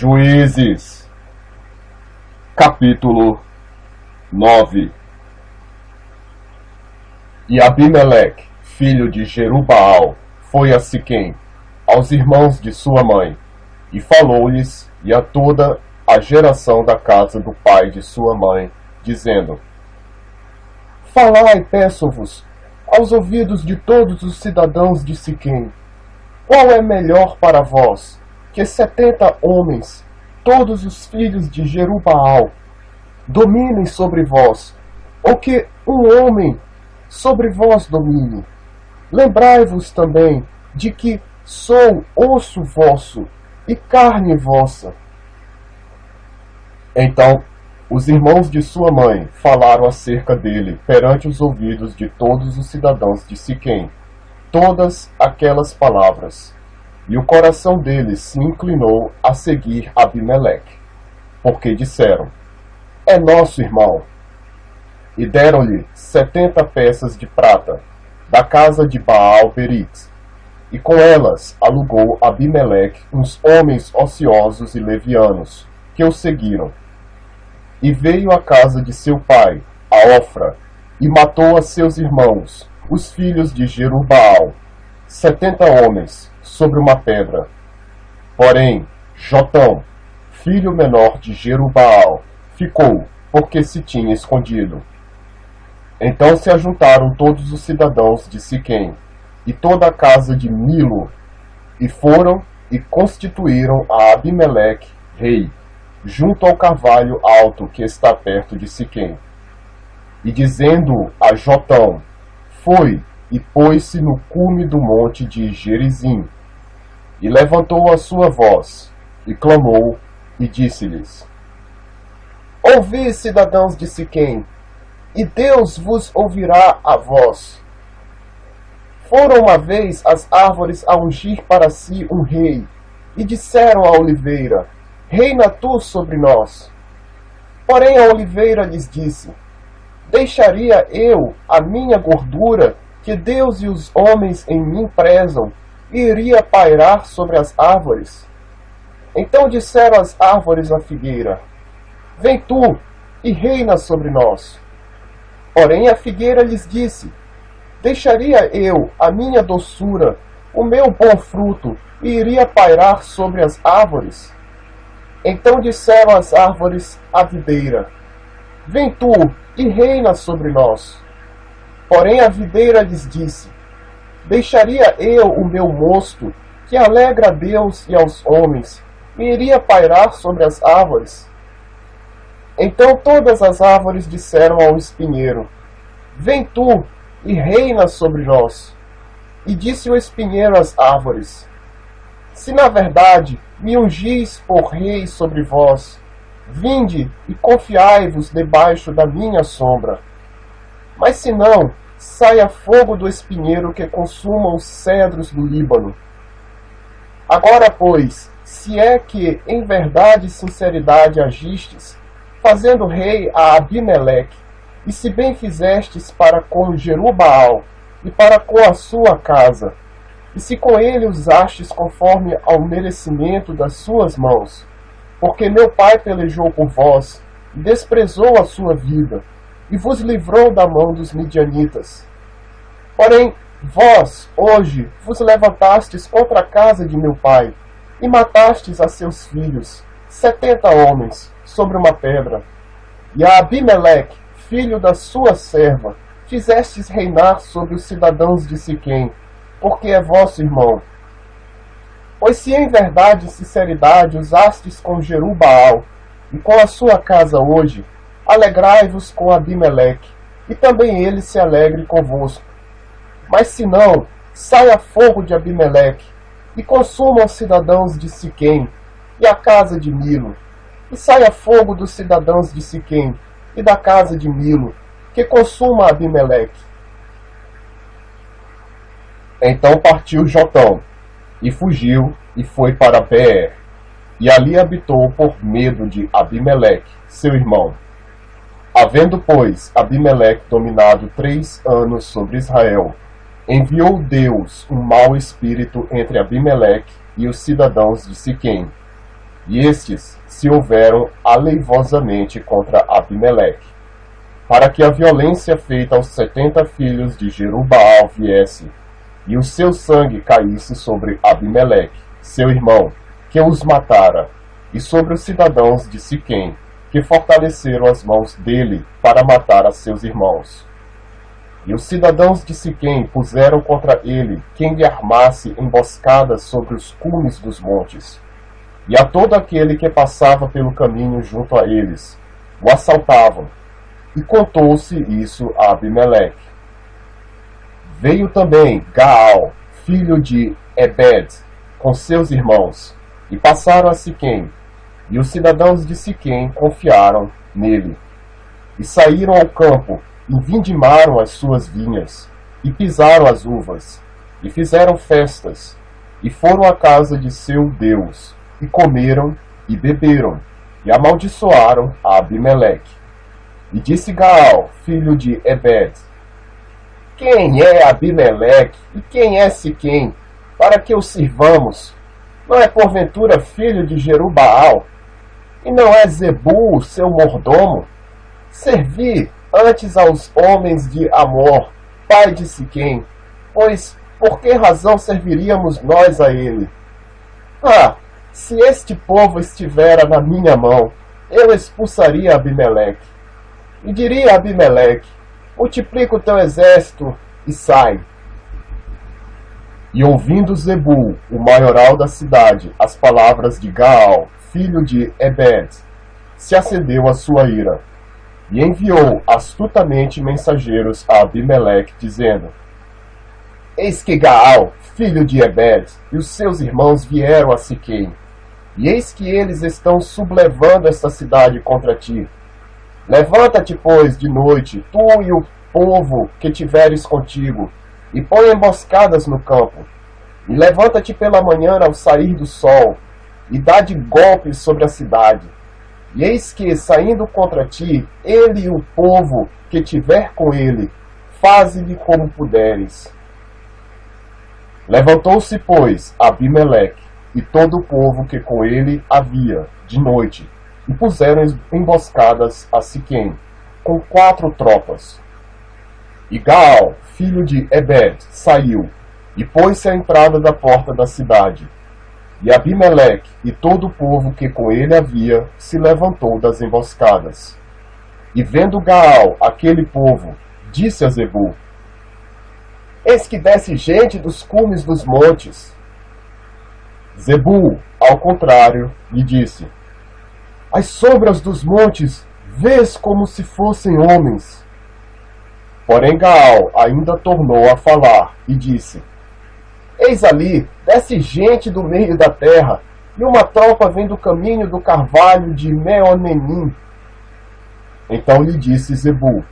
Juízes, capítulo 9. E Abimeleque, filho de Jerubaal, foi a Siquém, aos irmãos de sua mãe, e falou-lhes e a toda a geração da casa do pai de sua mãe, dizendo: Falai, peço-vos, aos ouvidos de todos os cidadãos de Siquém, qual é melhor para vós, que 70 homens, todos os filhos de Jerubaal, dominem sobre vós, ou que um homem sobre vós domine? Lembrai-vos também de que sou osso vosso e carne vossa. Então os irmãos de sua mãe falaram acerca dele perante os ouvidos de todos os cidadãos de Siquém todas aquelas palavras. E o coração deles se inclinou a seguir Abimeleque, porque disseram: É nosso irmão. E deram-lhe 70 peças de prata, da casa de Baal-Berite, e com elas alugou Abimeleque uns homens ociosos e levianos, que o seguiram. E veio à casa de seu pai, a Ofra, e matou a seus irmãos, os filhos de Jerubaal, 70 homens, sobre uma pedra. Porém, Jotão, filho menor de Jerubaal, ficou, porque se tinha escondido. Então se ajuntaram todos os cidadãos de Siquém, e toda a casa de Milo, e foram e constituíram a Abimeleque rei, junto ao carvalho alto que está perto de Siquém. E dizendo a Jotão, foi e pôs-se no cume do monte de Gerizim, e levantou a sua voz, e clamou, e disse-lhes: Ouvi, cidadãos de Siquém, e Deus vos ouvirá a vós. Foram uma vez as árvores a ungir para si um rei, e disseram à oliveira: Reina tu sobre nós. Porém a oliveira lhes disse: Deixaria eu a minha gordura, que Deus e os homens em mim prezam, e iria pairar sobre as árvores? Então disseram as árvores à figueira: Vem tu, e reina sobre nós. Porém a figueira lhes disse: Deixaria eu a minha doçura, o meu bom fruto, e iria pairar sobre as árvores? Então disseram as árvores à videira: Vem tu, e reina sobre nós. Porém a videira lhes disse: Deixaria eu o meu mosto, que alegra a Deus e aos homens, e iria pairar sobre as árvores? Então todas as árvores disseram ao espinheiro: Vem tu, e reina sobre nós. E disse o espinheiro às árvores: Se na verdade me ungis por rei sobre vós, vinde e confiai-vos debaixo da minha sombra. Mas se não, saia fogo do espinheiro que consuma os cedros do Líbano. Agora, pois, se é que em verdade e sinceridade agistes, fazendo rei a Abimeleque, e se bem fizestes para com Jerubaal, e para com a sua casa, e se com ele usastes conforme ao merecimento das suas mãos, porque meu pai pelejou por vós, e desprezou a sua vida, e vos livrou da mão dos midianitas. Porém, vós, hoje, vos levantastes contra a casa de meu pai, e matastes a seus filhos, 70 homens, sobre uma pedra. E a Abimeleque, filho da sua serva, fizestes reinar sobre os cidadãos de Siquém, porque é vosso irmão. Pois se em verdade e sinceridade usastes com Jerubaal, e com a sua casa hoje, alegrai-vos com Abimeleque, e também ele se alegre convosco. Mas se não, saia fogo de Abimeleque, e consuma os cidadãos de Siquém, e a casa de Milo, e saia fogo dos cidadãos de Siquém, e da casa de Milo, que consuma Abimeleque. Então partiu Jotão, e fugiu, e foi para Beer, e ali habitou por medo de Abimeleque, seu irmão. Havendo, pois, Abimeleque dominado 3 anos sobre Israel, enviou Deus um mau espírito entre Abimeleque e os cidadãos de Siquém, E estes se houveram aleivosamente contra Abimeleque, para que a violência feita aos 70 filhos de Jerubbaal viesse, e o seu sangue caísse sobre Abimeleque, seu irmão, que os matara, e sobre os cidadãos de Siquém, que fortaleceram as mãos dele para matar a seus irmãos. E os cidadãos de Siquém puseram contra ele quem lhe armasse emboscadas sobre os cumes dos montes, e a todo aquele que passava pelo caminho junto a eles, o assaltavam, e contou-se isso a Abimeleque. Veio também Gaal, filho de Ebed, com seus irmãos, e passaram a Siquém, e os cidadãos de Siquém confiaram nele, e saíram ao campo, e vindimaram as suas vinhas, e pisaram as uvas, e fizeram festas, e foram à casa de seu Deus, e comeram e beberam, e amaldiçoaram a Abimeleque. E disse Gaal, filho de Ebed: quem é Abimeleque e quem é Siquém, para que o sirvamos? Não é porventura filho de Jerubbaal? E não é Zebul, seu mordomo? Servi antes aos homens de Amor, pai de Siquém, pois por que razão serviríamos nós a ele? Ah, se este povo estivera na minha mão, eu expulsaria Abimeleque. E diria a Abimeleque: multiplica o teu exército e sai. E ouvindo Zebul, o maioral da cidade, as palavras de Gaal, filho de Ebed, se acendeu a sua ira, e enviou astutamente mensageiros a Abimeleque, dizendo: eis que Gaal, filho de Ebed, e os seus irmãos vieram a Siquém, e eis que eles estão sublevando esta cidade contra ti. Levanta-te, pois, de noite, tu e o povo que tiveres contigo, e põe emboscadas no campo. E levanta-te pela manhã ao sair do sol, e dá de golpes sobre a cidade. E eis que, saindo contra ti, ele e o povo que tiver com ele, faze-lhe como puderes. Levantou-se, pois, Abimeleque, e todo o povo que com ele havia, de noite, e puseram emboscadas a Siquém, com 4 tropas. E Gaal, filho de Ebed, saiu, e pôs-se à entrada da porta da cidade. E Abimeleque e todo o povo que com ele havia se levantou das emboscadas. E vendo Gaal aquele povo, disse a Zebul: eis que desce gente dos cumes dos montes. Zebul, ao contrário, lhe disse: as sombras dos montes vês como se fossem homens. Porém Gaal ainda tornou a falar e disse: eis ali, desce gente do meio da terra, e uma tropa vem do caminho do carvalho de Meonenim. Então lhe disse Zebul: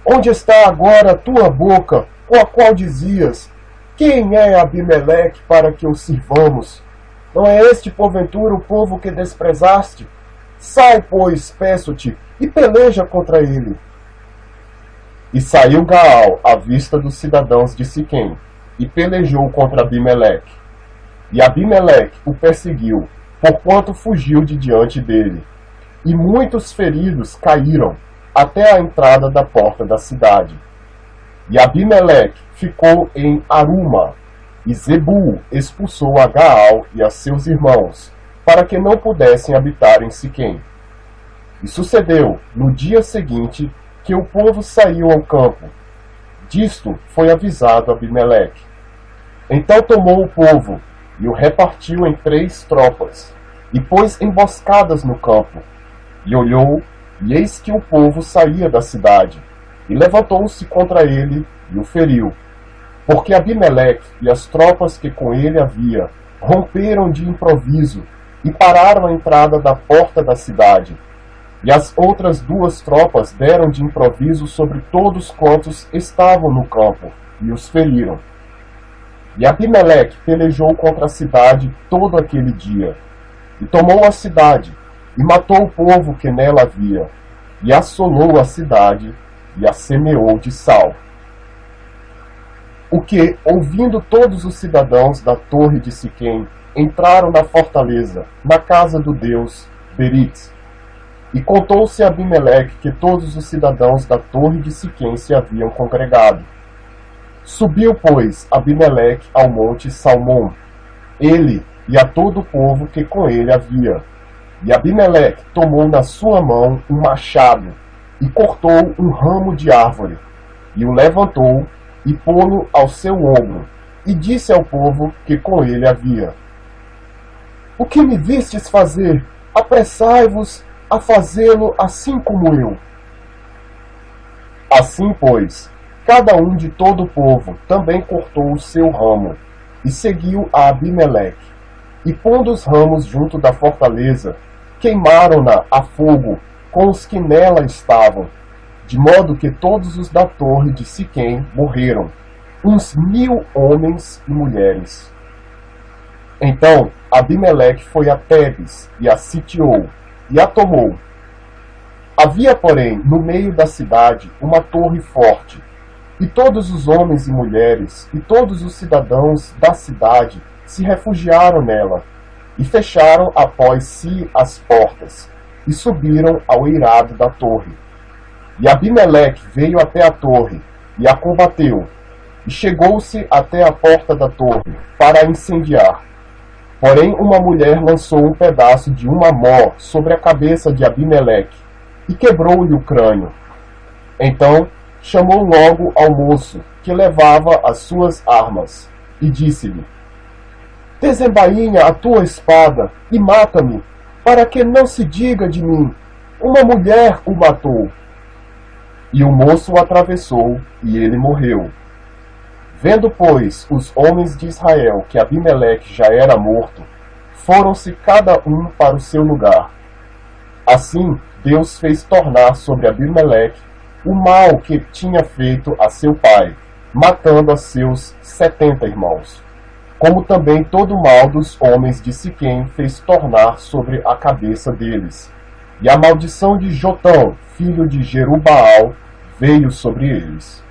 onde está agora a tua boca, com a qual dizias: quem é Abimeleque para que o sirvamos? Não é este, porventura, o povo que desprezaste? Sai, pois, peço-te, e peleja contra ele. E saiu Gaal à vista dos cidadãos de Siquém, e pelejou contra Abimeleque. E Abimeleque o perseguiu, porquanto fugiu de diante dele. E muitos feridos caíram, até a entrada da porta da cidade. E Abimeleque ficou em Aruma, e Zebul expulsou a Gaal e a seus irmãos, para que não pudessem habitar em Siquém. E sucedeu, no dia seguinte, que o povo saiu ao campo. Disto foi avisado Abimeleque. Então tomou o povo, e o repartiu em 3 tropas, e pôs emboscadas no campo. E olhou, e eis que o povo saía da cidade, e levantou-se contra ele, e o feriu. Porque Abimeleque e as tropas que com ele havia romperam de improviso, e pararam a entrada da porta da cidade. E as outras 2 tropas deram de improviso sobre todos quantos estavam no campo, e os feriram. E Abimeleque pelejou contra a cidade todo aquele dia, e tomou a cidade, e matou o povo que nela havia, e assolou a cidade, e a semeou de sal. O que, ouvindo todos os cidadãos da torre de Siquém, entraram na fortaleza, na casa do deus Berite. E contou-se a Abimeleque que todos os cidadãos da torre de Siquém se haviam congregado. Subiu, pois, Abimeleque ao monte Salmão, ele e a todo o povo que com ele havia. E Abimeleque tomou na sua mão um machado, e cortou um ramo de árvore, e o levantou, e pô-lo ao seu ombro, e disse ao povo que com ele havia: O que me vistes fazer? Apressai-vos a fazê-lo assim como eu. Assim, pois, cada um de todo o povo também cortou o seu ramo, e seguiu a Abimeleque. E pondo os ramos junto da fortaleza, queimaram-na a fogo com os que nela estavam, de modo que todos os da torre de Siquém morreram, uns 1000 homens e mulheres. Então Abimeleque foi a Tebes e a sitiou, e a tomou. Havia, porém, no meio da cidade uma torre forte, e todos os homens e mulheres, e todos os cidadãos da cidade se refugiaram nela, e fecharam após si as portas, e subiram ao eirado da torre. E Abimeleque veio até a torre, e a combateu, e chegou-se até a porta da torre, para a incendiar. Porém uma mulher lançou um pedaço de uma mó sobre a cabeça de Abimeleque, e quebrou-lhe o crânio. Então chamou logo ao moço, que levava as suas armas, e disse-lhe: Desembainha a tua espada, e mata-me, para que não se diga de mim, uma mulher o matou. E o moço o atravessou, e ele morreu. Vendo, pois, os homens de Israel que Abimeleque já era morto, foram-se cada um para o seu lugar. Assim, Deus fez tornar sobre Abimeleque o mal que tinha feito a seu pai, matando a seus 70 irmãos. Como também todo o mal dos homens de Siquém fez tornar sobre a cabeça deles. E a maldição de Jotão, filho de Jerubaal, veio sobre eles.